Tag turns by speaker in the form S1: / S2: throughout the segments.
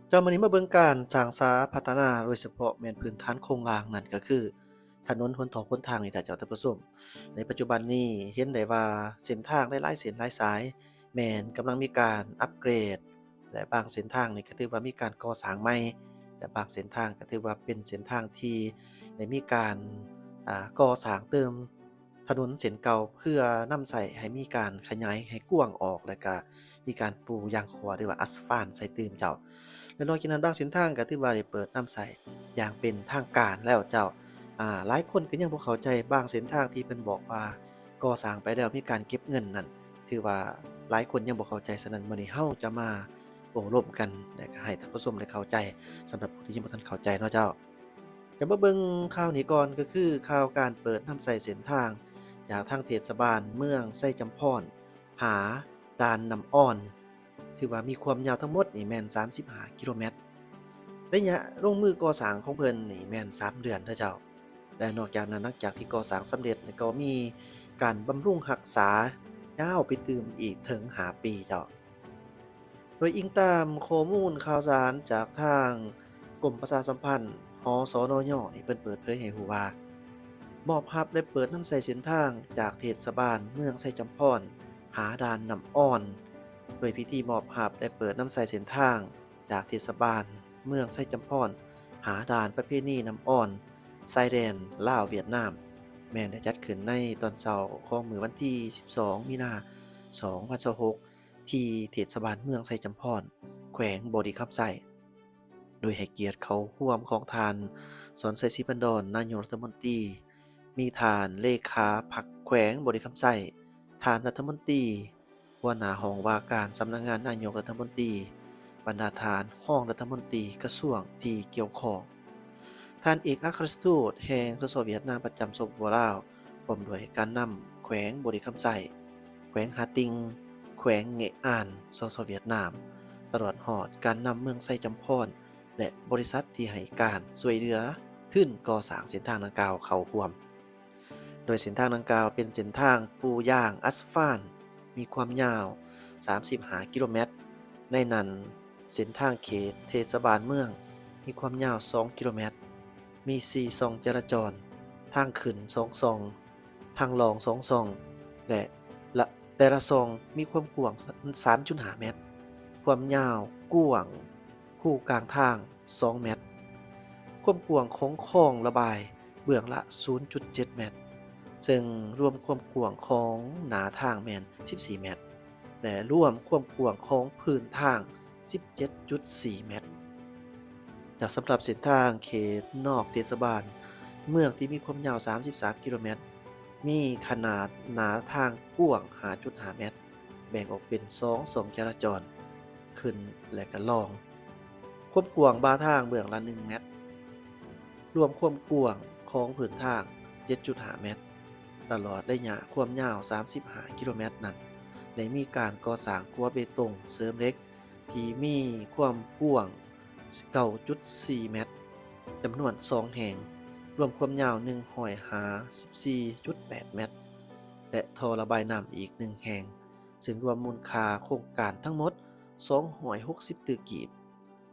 S1: เจ้ามื้อนี้มาเบิ่งการสร้างสาพัฒนาโดยเฉพาะแม่นพื้นฐานโครงหล่างนั่นก็คือถนนหนทางหนทางนี่ล่ะเจ้าท่านผู้ชมในปัจจุบันนี้เห็นได้ว่าเส้นทางหลายๆเส้นหลายสายแม่นกำลังมีการอัปเกรดและบางเส้นทางนี่ก็ถือว่ามีการก่อสร้างใหม่และบางเส้นทางก็ถือว่าเป็นเส้นทางที่ได้มีการก่อสร้างเติมถนนเส้นเก่าเพื่อนำใช้ให้มีการขยายให้กว้างออกแล้วก็มีการปูยางขอหรือว่าอัสฟัลต์ใส่ตื่มเจ้า และนอกจากนั้นบางเส้นทางก็ถือว่าได้เปิดนำใช้อย่างเป็นทางการแล้วเจ้าหลายคนก็ยังบ่เข้าใจบางเส้นทางที่เพิ่นบอกว่าก่อสร้างไปแล้วมีการเก็บเงินนั่นถือว่าหลายคนยังบ่เข้าใจฉะนั้นมื้อนี้เราจะมาโอ้ร่วมกันและก็ให้ท่านผู้ชมได้เข้าใจสำหรับผู้ที่ยังบ่ทันเข้าใจเนาะเจ้าจะมาเบิ่งข่าวนี้ก่อนก็คือข่าวการเปิดนำใช้เส้นทางจากทางเทศบาลเมืองไส้จำพรหาด่านน้ำอ้อน ถือว่ามีความยาวทั้งหมดนี่แม่น35กิโลเมตรระยะลงมือก่อสร้างของเพิ่นนี่แม่น3เดือนเด้อเจ้าและนอกจากนั้นหลังจากที่ก่อสร้างสำเร็จนี่ก็มีการบำรุงรักษายาวไปตื่มอีกถึง5ปีเจ้าโดยอิงตามข้อมูลข่าวสารจากทางกรมประชาสัมพันธ์สนยนี่เพิ่นเปิดเผยให้รู้ว่ามอบรับและเปิดนำใช้เส้นทางจากเทศบาลเมืองไชจำพรหาด่านน้ำอ้อน โดยพิธีมอบหับได้เปิดน้ำใสเส้นทางจากเทศบาลเมืองไส้จำพรหาด่านประเพณีน้ำอ่อนชายแดนลาวเวียดนามแม่นได้จัดขึ้นในตอนเช้าของมื้อวันที่12มีนา2026ที่เทศบาลเมืองไส้จำพรแขวงบ่อดีคำไส้โดยให้เกียรติเข้าร่วมของทานสอนไสศรีพันดรนายกรัฐมนตรีมีทานเลขาพรรคแขวงบ่อดีคำไส้ทานรัฐมนตรี หัวหน้าห้องว่าการสำนักงานนายกรัฐมนตรีบรรณาธิการห้องรัฐมนตรีกระทรวงที่เกี่ยวข้องท่านเอกอัครราชทูตแห่งทศวรรษเวียดนามประจำสปปลาวพร้อมด้วยการนำแขวงบริคำไซแขวงฮาติงแขวงเงะอ่านเวียดนามตลอดหอดการนำเมืองไซจำพรและบริษัทที่ให้การช่วยเหลือทึ่นก่อสร้างเส้นทางดังกล่าวเข้าร่วม โดยเส้นทางดังกล่าวเป็นเส้นทางปูยางอัสฟัลต์มีความยาว35กิโลเมตรในนั้นเส้นทางเขตเทศบาลเมืองมีความยาว2กิโลเมตรมี4ช่องจราจรทางขึ้น2ช่องทางลง2ช่องและละแต่ละช่องมีความกว้าง3.5เมตรความยาวกว้างคู่กลางทาง2เมตรความกว้างของคลองระบายเบื้องละ0.7เมตร ซึ่งรวมความกว้างของหนาทางแม่น14เมตรและรวมความกว้างของพื้นทาง17.4เมตรจากสำหรับเส้นทางเขตนอกเทศบาลเมืองที่มีความยาว33กิโลเมตรมีขนาดหนาทางกว้าง5.5เมตรแบ่งออกเป็น2ช่องจราจรขึ้นและก็ลงความกว้างบาทางเบื้องละ1เมตรรวมความกว้างของผืนทาง7.5เมตร ตลอดระยะความยาว35กิโลเมตรนั้นได้มีการก่อสร้างรั้วเบตงเสริมเหล็กที่มีความกว้าง9.4เมตรจำนวน2แห่งรวมความยาว154.8เมตรและท่อระบายน้ำอีก1แห่งซึ่งรวมมูลค่าโครงการทั้งหมด260ตึกกีบ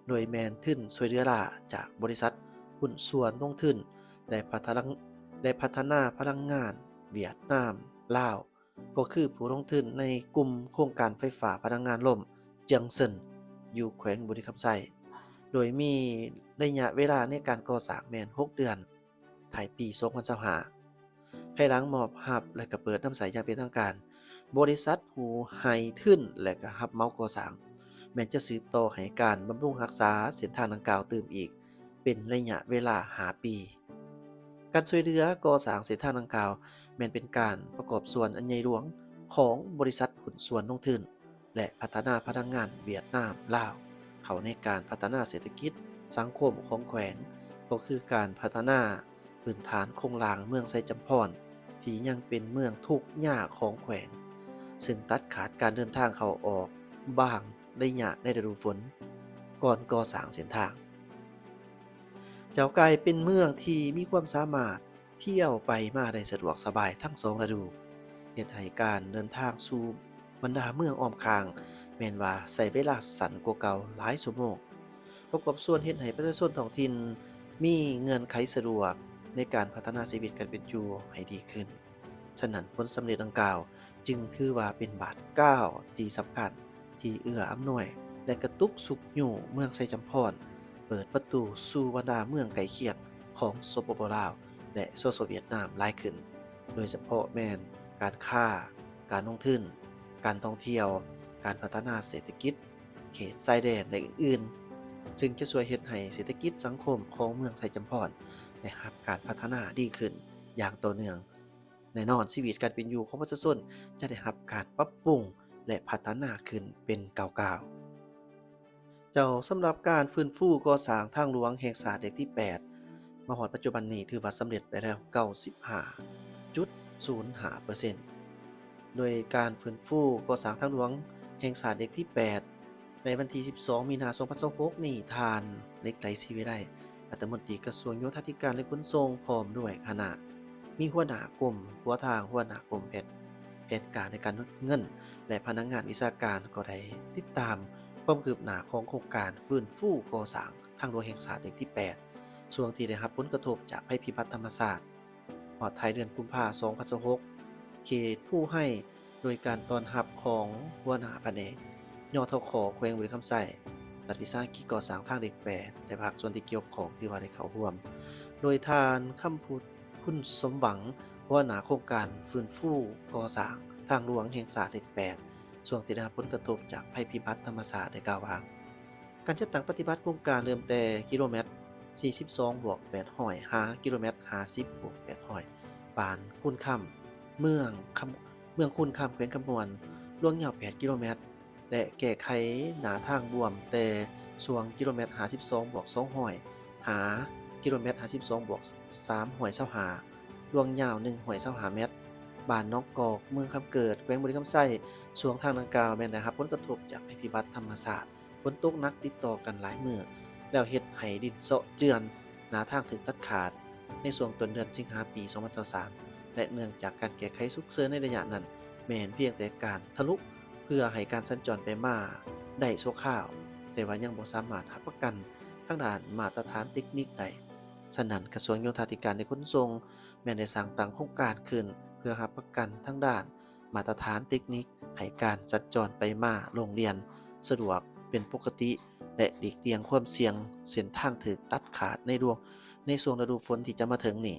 S1: โดยแมนทึนสวยเรือล่าจากบริษัทหุ้นส่วนลงทุนและพัฒนาพลังงานเวียดนามลาวก็คือผู้ลงทุนในกลุ่มโครงการไฟฟ้าพลังงานลมเจียงเซินอยู่แขวงบุรีคำไซโดยมีระยะเวลาในการก่อสร้างแม่น6เดือนถ่ายปี2025ภายหลังมอบหับและก็เปิดน้ำใสอย่างเป็นทางการบริษัทผู้ให้ทุนและก็รับเหมาก่อสร้างแม้นจะสืบต่อให้การบำรุงรักษาเส้นทางดังกล่าวเติมอีกเป็นระยะเวลา5ปีการช่วยเหลือก่อสร้างเส้นทางดังกล่าวแม้นเป็นการประกอบส่วนอันใหญ่หลวงของบริษัทหุ้นส่วนลงทุนและพัฒนาพลังงานเวียดนามลาวเขาในการพัฒนาเศรษฐกิจสังคมของแขวงก็คือการพัฒนาพื้นฐานโครงหลังเมืองไซจำพรที่ยังเป็นเมืองทุกข์ยากของแขวงซึ่งตัดขาดการเดินทางเข้าออกบ้างได้ยากในฤดูฝนก่อนก่อสร้างเส้นทางเจ้าไก่เป็นเมืองที่มีความสามารถเที่ยวไปมาได้สะดวกสบายทั้ง2ฤดูเฮ็ดให้การเดินทางสู่บรรดาเมืองอ้อมข้างแม่นว่าใช้เวลาสั้นกว่าเก่าหลายชั่วโมง ประกอบส่วนเฮ็ดให้ประชาชนท้องถิ่นมีเงื่อนไขสะดวกในการพัฒนาชีวิตการเป็นอยู่ให้ดีขึ้น ฉะนั้นผลสำเร็จดังกล่าวจึงถือว่าเป็นบาทก้าวที่สำคัญที่เอื้ออำนวยและกระตุกสุขอยู่เมืองไซจำพรเปิดประตูสู่บรรดาเมืองใกล้เคียงของสปปลาวและโซเวียตนามหลายขึ้นโดยเฉพาะแม่นการค้าการลงทุนการท่องเที่ยวการพัฒนาเศรษฐกิจเขตชายแดนและอื่นๆซึ่งจะช่วยเฮ็ดให้เศรษฐกิจสังคมของเมืองไซจำพรได้รับการพัฒนาดีขึ้นอย่างต่อเนื่อง แน่นอนชีวิตการเป็นอยู่ของประชาชนจะได้รับการปรับปรุงและพัฒนาขึ้นเป็นก้าวๆเจ้าสำหรับการฟื้นฟูก่อสร้างทางหลวงแห่งชาติเลขที่8มาฮอดปัจจุบันนี้ถือว่าสำเร็จไปแล้ว 95.05% โดยการฟื้นฟูก่อสร้างทางหลวงแห่งชาติเลขที่8ในวันที่12มีนาคม2026นี้ทานเหล็กไหลศรีวิไลรัฐมนตรีกระทรวงโยธาธิการและขนส่งพร้อมด้วยคณะ มีหัวหน้ากรมหัวทางหัวหน้ากรมแผนการในการลดเงินและพนักงานวิชาการก็ได้ติดตามความคืบหน้าของโครงการฟื้นฟูก่อสร้างทางหลวงแห่งชาติเลขที่8ช่วงที่ได้รับผลกระทบจากภัยพิบัติธรรมชาติฮอดท้ายเดือนกุมภาพันธ์2026เขตผู้ให้โดยการต้อนรับของหัวหน้าแผนกยทขแขวงบุรีคำไส้รัฐวิสาหกิจก่อสร้างทางเลข8และภาคส่วนที่เกี่ยวข้องที่ว่าได้เข้าร่วมโดยทานคำพูดคุณสมหวังหัวหน้าโครงการฟื้นฟูก่อสร้างทางหลวงแห่งชาติเลข8ช่วงที่ได้รับผลกระทบจากภัยพิบัติธรรมชาติได้กล่าวว่าการจัดตั้งปฏิบัติโครงการเริ่มแต่กิโลเมตร42+800หากิโลเมตร50+800ปานคูนค่ำเมืองคูนค่ำแขวงคำมวนล่วงยาว8กิโลเมตรและแก้ไขหนาทางบวมแต่ช่วงกิโลเมตร52+200หากิโลเมตร52+325ลวงยาว125เมตรบ้านนอกกอกเมืองคำเกิดแขวงบุรีคำไส้ช่วงทางดังกล่าวแม่นได้รับผลกระทบจากภัยพิบัติธรรมชาติฝนตกหนักติดต่อกันหลายมื้อแล้วเฮ็ดให้ดินเซาะเจือนหน้าทางถึงตัดขาดในช่วงต้นเดือนสิงหาคมปี2023และเนื่องจากการแก้ไขฉุกเฉินในระยะนั้นแม้นเพียงแต่การทะลุเพื่อให้การสัญจรไปมาได้ชั่วคราวแต่ว่ายังบ่สามารถรับประกันทางด้านมาตรฐานเทคนิคได้ฉะนั้นกระทรวงโยธาธิการและขนส่งแม้นได้สร้างตั้งโครงการขึ้นเพื่อรับประกันทางด้านมาตรฐานเทคนิคให้การสัญจรไปมาโรงเรียนสะดวกเป็นปกติและหลีกเลี่ยงความเสี่ยงเส้นทางถูกตัดขาดในช่วงฤดูฝนที่จะมาถึงนี้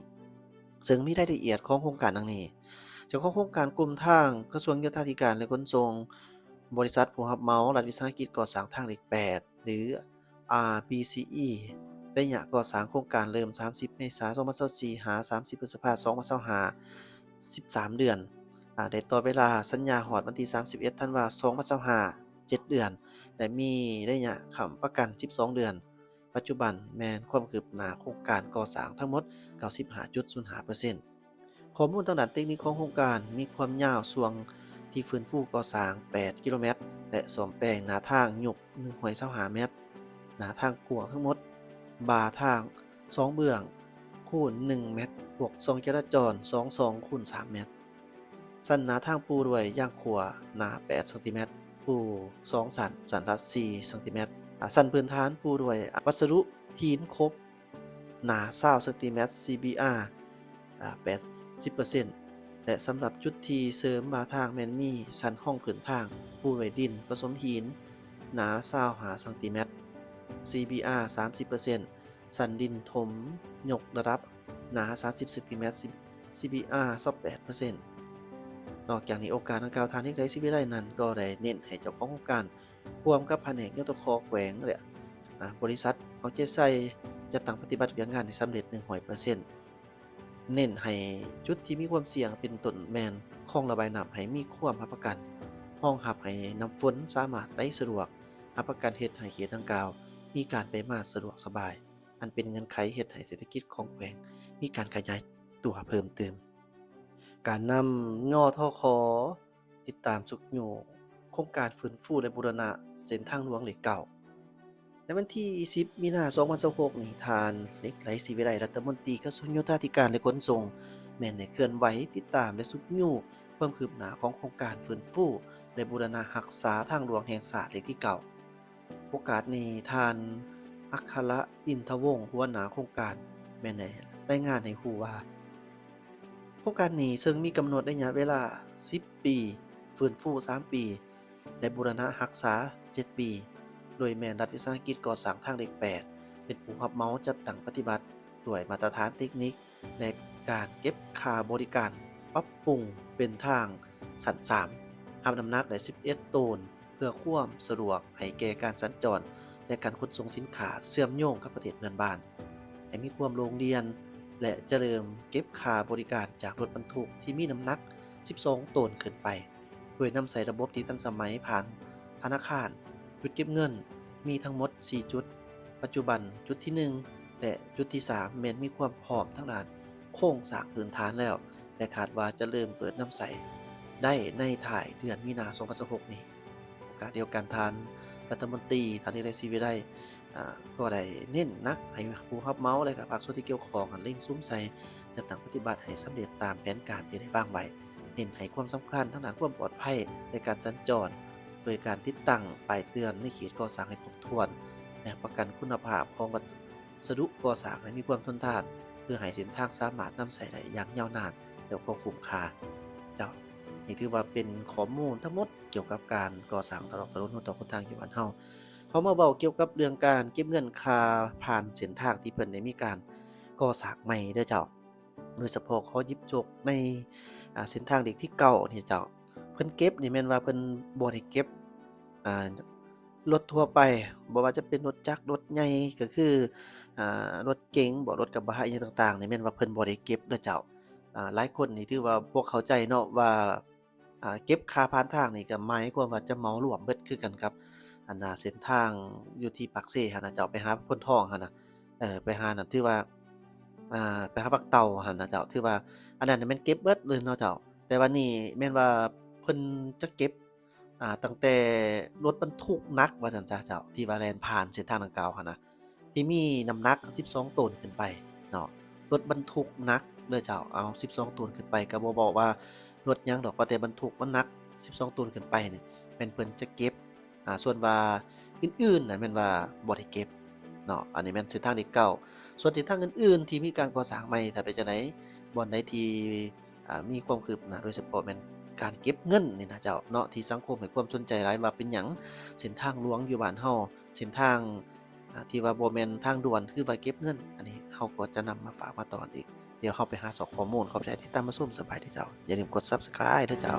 S1: ซึ่งมีรายละเอียดของโครงการดังนี้เจ้าของโครงการกลุ่มทางกระทรวงโยธาธิการและขนส่งบริษัทผู้รับเหมารัฐวิสาหกิจก่อสร้างทางเลข8หรือ RBCE ระยะก่อสร้างโครงการเริ่ม30เมษายน2024หา30พฤษภาคม2025 13เดือนได้ต่อเวลาสัญญาฮอดวันที่31ธันวาคม2025 7เดือนและมีระยะค้ำประกัน12เดือนปัจจุบันแม้นความคืบหน้าโครงการก่อสร้างทั้งหมด 95.05% ข้อมูลทางด้านเทคนิคของโครงการมีความยาวช่วงที่ฟื้นฟูก่อสร้าง8กิโลเมตรและซ่อมแปลงหน้าทางยก125เมตรหน้าทางกว้างทั้งหมดบาทาง2เบื้องคูณ1เมตรบวก2จราจร22คูณ3เมตรสันหน้าทางปูด้วยยางขัวหนา8ซมปู2สันละ4ซมสันพื้นฐานปูด้วยวัสดุหินครบหนา20ซม CBR 80% และสำหรับจุดที่เสริมบาทางแม่นมีสันห้องพื้นทางปูด้วยดินผสมหินหนา25ซม CBR 30% สันดินถมยกระดับหนา30ซม CBR 28%นอกจากนี้โอกาสดังกล่าวทางเทคนิคชีวิไลนั้นก็ได้เน้นให้เจ้าของโครงการร่วมกับแผนกยตคแขวงและบริษัทเอาใจใส่จะตั้งปฏิบัติงานให้สำเร็จ 100% เน้นให้จุดที่มีความเสี่ยงเป็นต้นแม่นคลองระบายน้ำให้มีความรับประกันรองรับให้น้ำฝนสามารถไหลสะดวกรับประกันเฮ็ดให้เขตดังกล่าวมีการไปมาสะดวกสบายอันเป็นเงื่อนไขเฮ็ดให้เศรษฐกิจของแขวงมีการขยายตัวเพิ่มเติมการนำนทค.ติดตามสุกอยู่โครงการฟื้นฟูและบูรณะเส้นทางหลวงเลข9ในวันที่10มีนาคม2026นี้ทานเหล็กไหลศรีวิไลรัฐมนตรีกระทรวงโยธาธิการและขนส่งแม่นได้เคลื่อนไหวติดตามและสุกอยู่ความคืบหน้าของโครงการฟื้นฟูและบูรณะรักษาทางหลวงแห่งชาติเลขที่9โอกาสนี้ทาน อัครอินทวงศ์หัวหน้าโครงการแม่นได้รายงานให้รู้ว่าโครงการนี้ซึ่งมีกำหนดระยะเวลา10ปีฟื้นฟู3ปีและบูรณะรักษา7ปีโดยแม่นรัฐวิสาหกิจก่อสร้างทางเล็ก8เป็นผู้รับเหมาจัดตั้งปฏิบัติด้วยมาตรฐานเทคนิคและการเก็บค่าบริการปรับปรุงเป็นทางสัน3รับน้ำหนักได้11ตันเพื่อความสะดวกให้แก่การสัญจรและการขนส่งสินค้าเชื่อมโยงกับประเทศเพื่อนบ้านให้มีความโรงเรียนและจะเริ่มเก็บค่าบริการจากรถบรรทุกที่มีน้ำหนัก12ตันขึ้นไปโดยนำใส่ระบบที่ทันสมัยผ่านธนาคารจุดเก็บเงินมีทั้งหมด4จุดปัจจุบันจุดที่1และจุดที่3แม้นมีความพร้อมทั้งด้านโครงสร้างพื้นฐานแล้วและคาดว่าจะเริ่มเปิดน้ำใสได้ในถ่ายเดือนมีนาคม2026นี้โอกาสเดียวกันทานรัฐมนตรีท่านนี้ได้ซีวิไลก็ได้เน้นหนักให้ผู้รับเหมาและก็ภาคส่วนที่เกี่ยวข้องเร่งซุ้มใส่จัดตั้งปฏิบัติให้สำเร็จตามแผนการที่ได้วางไว้เน้นให้ความสำคัญทั้งด้านความปลอดภัยในการสัญจรโดยการติดตั้งป้ายเตือนในเขตก่อสร้างให้ครบถ้วนและประกันคุณภาพของวัสดุก่อสร้างให้มีความทนทานเพื่อให้เส้นทางสามารถนำใช้ได้อย่างยาวนานแล้วก็คุ้มค่าเจ้านี่ถือว่าเป็นข้อมูลทั้งหมดเกี่ยวกับการก่อสร้างถนนหนทางอยู่บ้านเฮามาเว้าเกี่ยวกับเรื่องการเก็บเงินค่าผ่านเส้นทางที่เพิ่นได้มีการก่อสร้างใหม่เด้อเจ้าโดยเฉพาะขอหยิบยกในเส้นทางเล็กที่เก่านี่เจ้าเพิ่นเก็บนี่แม่นว่าเพิ่นบ่ได้เก็บอ่ารถทั่วไปบ่ว่าจะเป็นรถจักรรถใหญ่ก็คือรถเก๋งบ่รถกระบะอิหยังต่างๆนี่แม่นว่าเพิ่นบ่ได้เก็บเด้อเจ้าหลายคนนี่ถือว่าบ่เข้าใจเนาะว่าเก็บค่าผ่านทางนี่ก็หมายความว่าจะเหมารวมเบิดคือกันกับเส้นทางอยู่ที่ปากเซหั้นน่ะเจ้าไปหาพ้นทองหั่นน่ะไปหานั่นถือว่าไปหาบักเต่าหั่นน่ะเจ้าถือว่าอันนั้นน่ะแม่นเก็บเบิดเลยเนาะเจ้าแต่ว่านี่แม่นว่าเพิ่นจะเก็บตั้งแต่รถบรรทุกหนักว่าซั่นซะเจ้าที่ว่าแล่นผ่านเส้นทางดังกล่าวหั้นน่ะที่มีน้ำหนัก12ตนขึ้นไปเนาะรถบรรทุกหนักเด้อเจ้าเอา12ตนขึ้นไปก็บ่เว้าว่ารถหยังดอกว่าแต่บรรทุกมันหนัก12ตนขึ้นไปนี่แม่นเพิ่นจะเก็บส่วนว่าอื่นๆนั่นแม่นว่าบ่ได้เก็บเนาะอันนี้แม่นเส้นทางที่เก่าส่วนเส้นทางอื่นๆที่มีการก่อสร้างใหม่ถ้าเป็นจังไดบ่อนใดที่มีความคืบหน้าโดยเฉพาะแม่นการเก็บเงินนี่นะเจ้าเนาะที่สังคมให้ความสนใจหลายว่าเป็นหยังเส้นทางหลวงอยู่บ้านเฮาเส้นทางที่ว่าบ่แม่นทางด่วนคือว่าเก็บเงินอันนี้เฮาก็จะนำมาฝากมาตอนอีกเดี๋ยวเราไปหาเสาะข้อมูลขอบใจที่ตามมาชมสบายเด้อเจ้าอย่าลืมกด Subscribe เด้อเจ้า